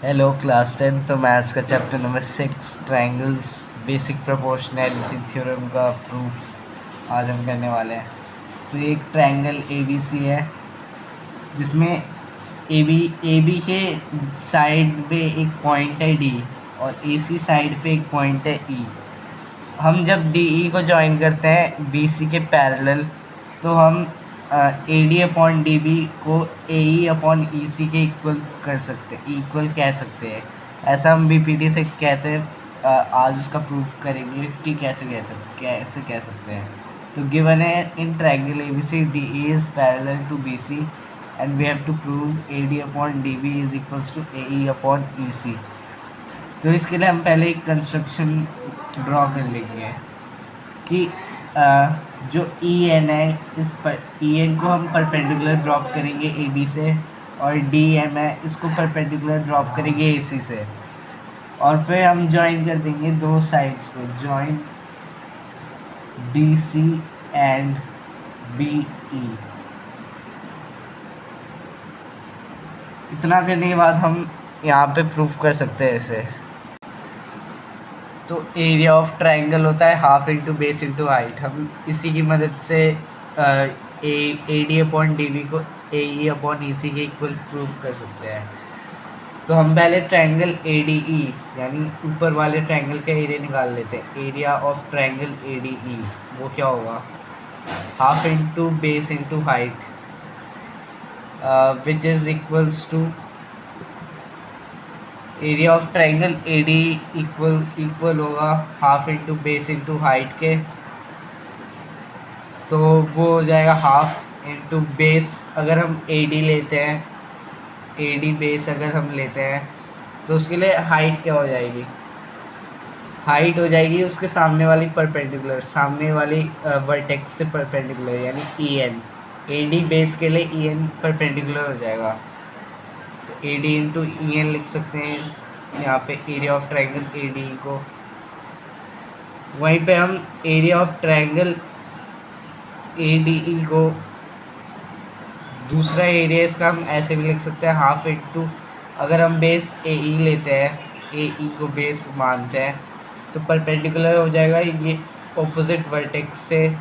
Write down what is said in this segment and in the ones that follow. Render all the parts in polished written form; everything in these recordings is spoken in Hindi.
Hello class 10। तो मैथ्स का chapter number 6 triangles basic proportionality theorem का प्रूफ आज हम करने वाले हैं। तो एक ट्रायंगल ए बी सी है जिसमें ए बी के साइड पे एक पॉइंट है डी और ए सी साइड पे एक पॉइंट है ई। हम जब डी ई को ज्वाइन करते हैं बी सी के पैरेलल तो हम A D upon D B को ए ई अपॉन ई सी के इक्वल कर सकते हैं, इक्वल कह सकते हैं। ऐसा हम बी पी टी से कहते हैं। आज उसका प्रूफ करेंगे कि कैसे कह सकते हैं। तो गिवन है in triangle A B C D E is parallel to B C and we have to prove A D upon D B is equals to A E upon E C. तो इसके लिए हम पहले एक कंस्ट्रक्शन ड्रॉ कर लेंगे कि जो ई एन है इस पर ई एन को हम परपेंडिकुलर ड्रॉप करेंगे ए बी से और डी एम है इसको परपेंडिकुलर ड्रॉप करेंगे ए सी से और फिर हम ज्वाइन कर देंगे दो साइड्स को, join D C and B E. इतना करने के बाद हम यहाँ पे प्रूफ कर सकते हैं इसे। तो एरिया ऑफ ट्रायंगल होता है half into base into height. हम इसी की मदद से A D upon D B को ए ई अपॉन ई सी के इक्वल प्रूफ कर सकते हैं। तो हम पहले ट्रायंगल ए डी ई यानी ऊपर वाले ट्रायंगल का एरिया निकाल लेते हैं। Area of triangle A D E वो क्या होगा, half into base into height which is equals to area of triangle A D equal होगा half into base into height के। तो वो हो जाएगा हाफ इंटू बेस। अगर हम ए डी लेते हैं, ए डी बेस अगर हम लेते हैं तो उसके लिए हाइट क्या हो जाएगी, हाइट हो जाएगी उसके सामने वाली परपेंडिकुलर, सामने वाली वर्टेक्स से परपेंडिकुलर यानी E N. A D base के लिए ई एन परपेंडिकुलर हो जाएगा तो A D into E N लिख सकते हैं यहाँ पे area of triangle A D को। वहीं पे हम area of triangle A D E को दूसरा एरिया इसका हम ऐसे भी लिख सकते हैं हाफ इंटू, अगर हम बेस ए ई लेते हैं, ए ई को बेस मानते हैं तो परपेंडिकुलर हो जाएगा ये ऑपोजिट वर्टेक्स से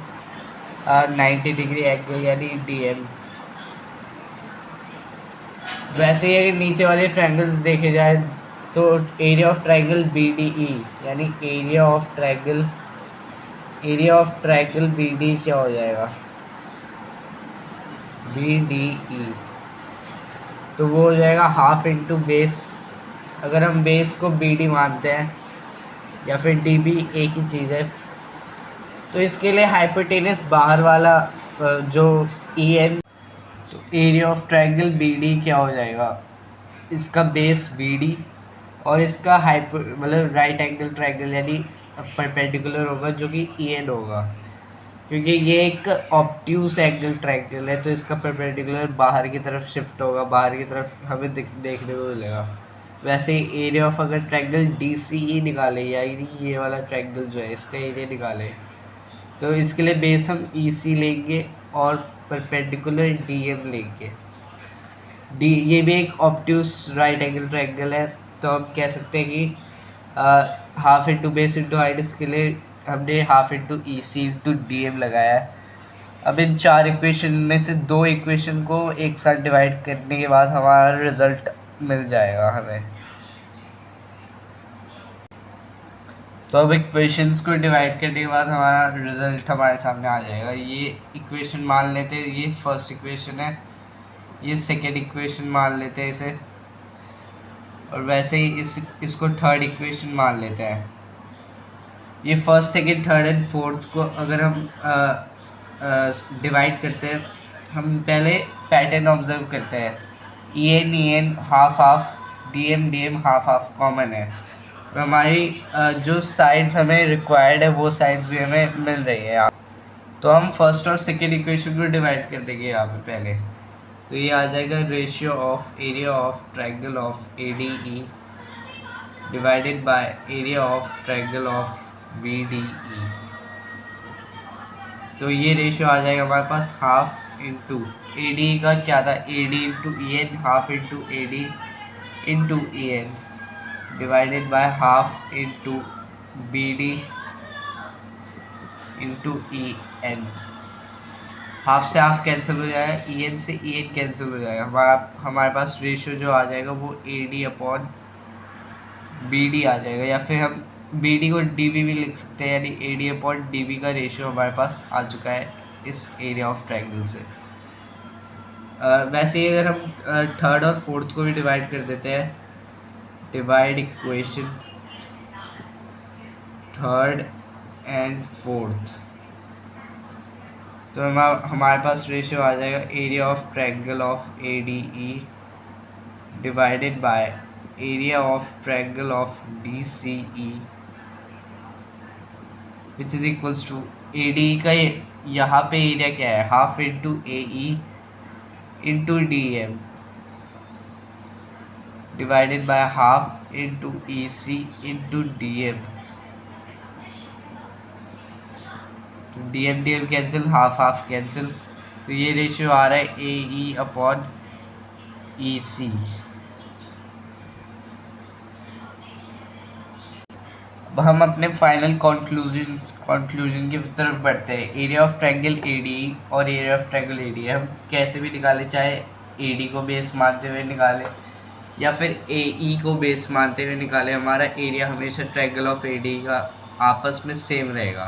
90 डिग्री एंगल यानी डी एम। वैसे ही अगर नीचे वाले ट्रायंगल्स देखे जाए तो area of triangle B D E यानी area of triangle B D क्या हो जाएगा, बी डी ई। तो वो हो जाएगा हाफ इंटू बेस, अगर हम बेस को बी डी मानते हैं या फिर डी बी एक ही चीज़ है। तो इसके लिए हाइपोटेनस बाहर वाला जो ई एन, तो area of triangle B D क्या हो जाएगा, इसका बेस बी डी और इसका मतलब राइट एंगल ट्रायंगल यानी परपेंडिकुलर होगा जो कि ई एन होगा, क्योंकि ये एक ऑब्ट्यूस एंगल ट्रायंगल है तो इसका परपेंडिकुलर बाहर की तरफ शिफ्ट होगा, बाहर की तरफ हमें देखने को मिलेगा। वैसे ही एरिया ऑफ अगर ट्रायंगल डी सी ई निकाले यानी ये वाला ट्रायंगल जो है इसका एरिया निकाले तो इसके लिए बेस हम ई सी लेंगे और परपेंडिकुलर डी एम लेंगे। डी ये भी एक ऑब्ट्यूस राइट एंगल ट्रायंगल है तो हम कह सकते हैं कि half into base into height, इसके लिए हमने हाफ इंटू ई सी इंटू डी एम लगाया है। अब इन चार इक्वेशन में से दो इक्वेशन को एक साथ डिवाइड करने के बाद हमारा रिजल्ट मिल जाएगा हमें। तो अब इक्वेशंस को डिवाइड करने के बाद हमारा रिजल्ट हमारे सामने आ जाएगा। ये इक्वेशन मान लेते हैं, ये फर्स्ट इक्वेशन है, ये सेकेंड इक्वेशन मान लेते हैं इसे, और वैसे ही इसको थर्ड इक्वेशन मान लेते हैं। ये first second third and fourth को अगर हम डिवाइड करते हैं, हम पहले पैटर्न ऑब्जर्व करते हैं। E N half half, D M half half common है और हमारी जो साइड्स हमें रिक्वायर्ड है वो साइड्स भी हमें मिल रही है। तो हम फर्स्ट और सेकेंड इक्वेशन को डिवाइड कर देंगे यहाँ पे पहले। तो ये आ जाएगा ratio of area of triangle of A D E divided by area of triangle of B D E. तो ये रेशियो आ जाएगा हमारे पास हाफ इंटू ए डी का क्या था, A D into E N, half into A D into EN divided by half into BD into EN। Half से हाफ कैंसिल हो जाएगा, EN से EN कैंसिल हो जाएगा, हमारे पास रेशियो जो आ जाएगा वो AD अपॉन BD आ जाएगा, या फिर हम BD को DB भी लिख सकते हैं, यानी AD अपॉन DB का रेशियो हमारे पास आ चुका है इस एरिया ऑफ ट्रायंगल से। वैसे ही अगर हम थर्ड और फोर्थ को भी डिवाइड कर देते हैं, divide equation third and fourth, तो हमारे पास रेशियो आ जाएगा area of triangle of ADE divided by area of triangle of DCE which is equals to ADE का यहाँ पे एरिया क्या है, half into AE into DM divided by half into EC into DM। DM cancel, half half cancel, तो ये रेशियो आ रहा है AE अपॉन EC। अब हम अपने फाइनल कंक्लूजन की तरफ बढ़ते हैं। एरिया ऑफ ट्रायंगल ADE और एरिया ऑफ ट्रायंगल ADE हम कैसे भी निकालें, चाहे AD को बेस मानते हुए निकालें या फिर AE को बेस मानते हुए निकालें, हमारा एरिया हमेशा ट्रायंगल ऑफ ADE का आपस में सेम रहेगा।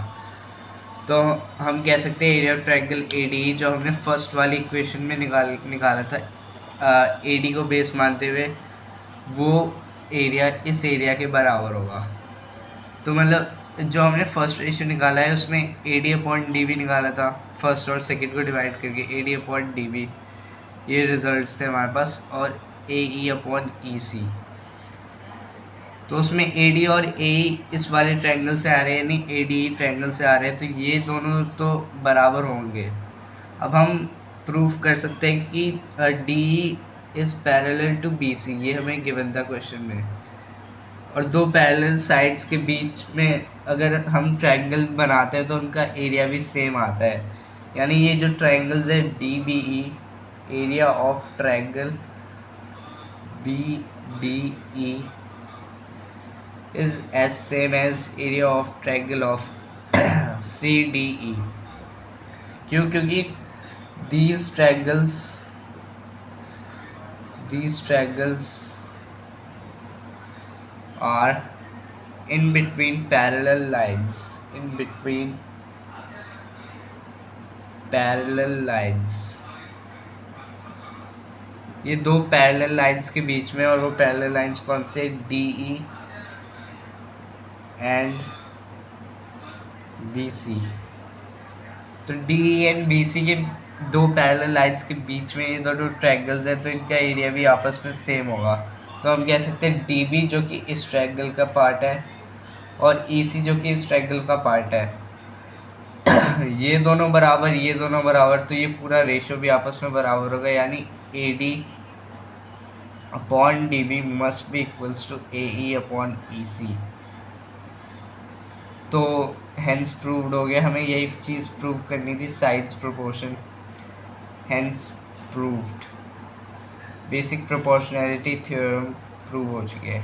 तो हम कह सकते हैं एरिया ऑफ ट्रायंगल ADE जो हमने फर्स्ट वाली इक्वेशन में निकाला था AD को बेस मानते हुए, वो एरिया इस एरिया के बराबर होगा। तो मतलब जो हमने फर्स्ट रेशियो निकाला है उसमें AD अपॉन DB निकाला था, फर्स्ट और सेकंड को डिवाइड करके AD अपॉन DB, ये रिजल्ट्स थे हमारे पास, और AE अपॉन EC। तो उसमें AD और AE इस वाले ट्रायंगल से आ रहे हैं, यानी ADE ट्रायंगल से आ रहे हैं, तो ये दोनों तो बराबर होंगे। अब हम प्रूफ कर सकते हैं कि DE is parallel to BC, ये हमें गिवन था क्वेश्चन में, और दो पैरेलल साइड्स के बीच में अगर हम ट्रायंगल बनाते हैं तो उनका एरिया भी सेम आता है, यानी ये जो ट्रायंगल्स है DBE, area of triangle BDE is as same as area of triangle of CDE। क्यों? क्योंकि these triangles are in between parallel lines, ये दो पैरेलल लाइंस के बीच में, और वो पैरेलल लाइंस कौन से, DE एंड BC। तो DE एंड BC के दो पैरेलल लाइंस के बीच में ये दोनों ट्रायंगल्स हैं, तो इनका एरिया भी आपस में सेम होगा। तो हम कह सकते हैं DB जो कि इस ट्रायंगल का पार्ट है और EC जो कि इस ट्रायंगल का पार्ट है, ये दोनों बराबर, तो ये पूरा रेशियो भी आपस में बराबर होगा, यानी AD upon DB must be equals to AE upon EC। तो हेंस प्रूव्ड हो गया, हमें यही चीज़ प्रूव करनी थी, sides proportion, hence proved, basic proportionality theorem prove हो चुकी है।